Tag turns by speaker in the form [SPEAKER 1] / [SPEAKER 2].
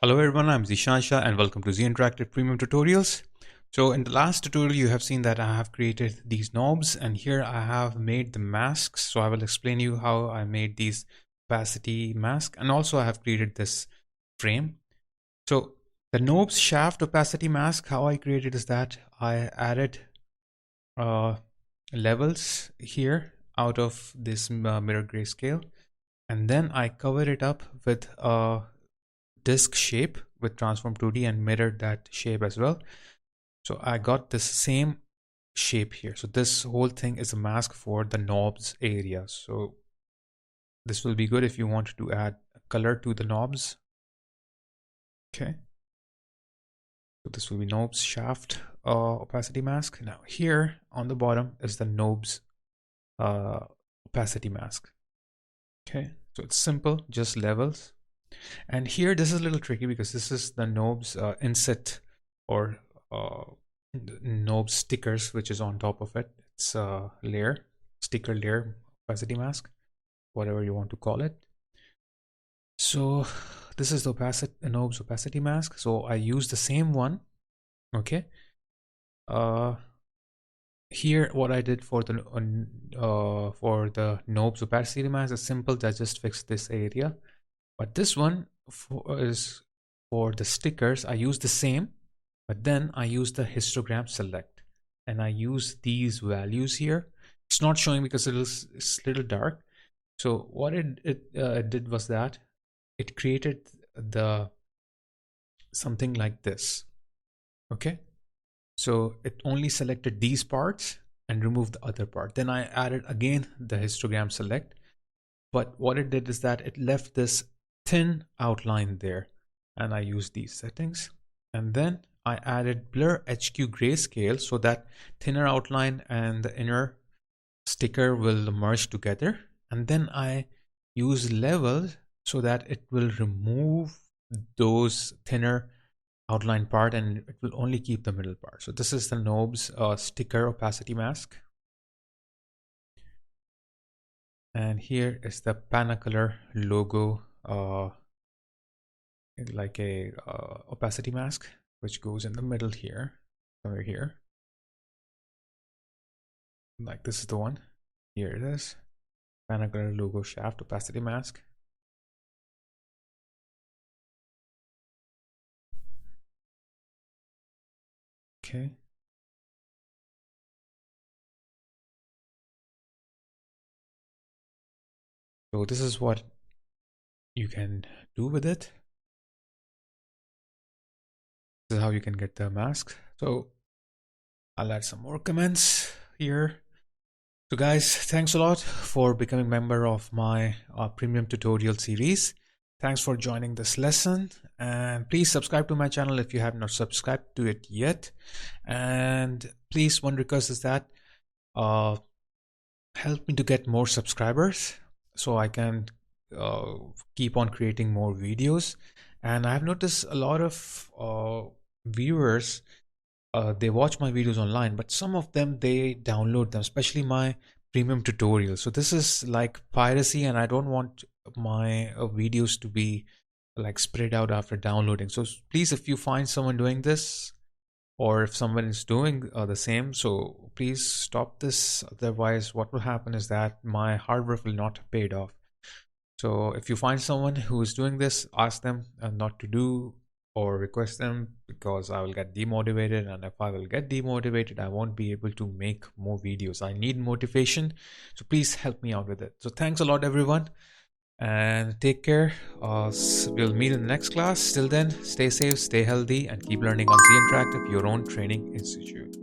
[SPEAKER 1] Hello everyone, I'm Zishansha and welcome to Z Interactive Premium Tutorials. So in the last tutorial you have seen that I have created these knobs and here I have made the masks. So I will explain you how I made these opacity mask, and also I have created this frame. So the knobs shaft opacity mask, how I created is that I added levels here out of this mirror grayscale, and then I covered it up with a disk shape with transform 2D and mirrored that shape as well. So I got this same shape here. So this whole thing is a mask for the knobs area. So this will be good if you want to add color to the knobs. Okay. So this will be knobs shaft opacity mask. Now here on the bottom is the knobs opacity mask. Okay. So it's simple, just levels. And here this is a little tricky because this is the knobs inset or knob stickers, which is on top of it. It's a layer, sticker layer, opacity mask, whatever you want to call it. So this is the knobs opacity mask. So I use the same one. Okay. Here what I did for the knobs opacity mask is simple. I just fixed this area. But this one is for the stickers. I use the same, but then I use the histogram select and I use these values here. It's not showing because it's a little dark. So what it did was that it created something like this. Okay. So it only selected these parts and removed the other part. Then I added again the histogram select. But what it did is that it left this thin outline there, and I used these settings, and then I added blur HQ grayscale so that thinner outline and the inner sticker will merge together, and then I use levels so that it will remove those thinner outline part and it will only keep the middle part. So this is the knobs sticker opacity mask. And here is the Panacolor logo, like a opacity mask, which goes in the middle here, somewhere here. Like this is the one. Here it is. Panacolor logo shaft opacity mask. Okay. So this is what you can do with it. This is how you can get the mask. So I'll add some more comments here. So guys, thanks a lot for becoming a member of my premium tutorial series. Thanks for joining this lesson, and please subscribe to my channel if you have not subscribed to it yet. And please, one request is that help me to get more subscribers so I can keep on creating more videos. And I've noticed a lot of viewers, they watch my videos online, but some of them, they download them, especially my premium tutorials. So this is like piracy, and I don't want my videos to be like spread out after downloading. So please, if you find someone doing this, or if someone is doing the same, so please stop this. Otherwise what will happen is that my hard work will not have paid off. So if you find someone who is doing this, ask them not to do, or request them, because I will get demotivated, and if I will get demotivated, I won't be able to make more videos. I need motivation, so please help me out with it. So thanks a lot everyone, and take care. We'll meet in the next class. Till then, stay safe, stay healthy, and keep learning on Z Interactive, your own training institute.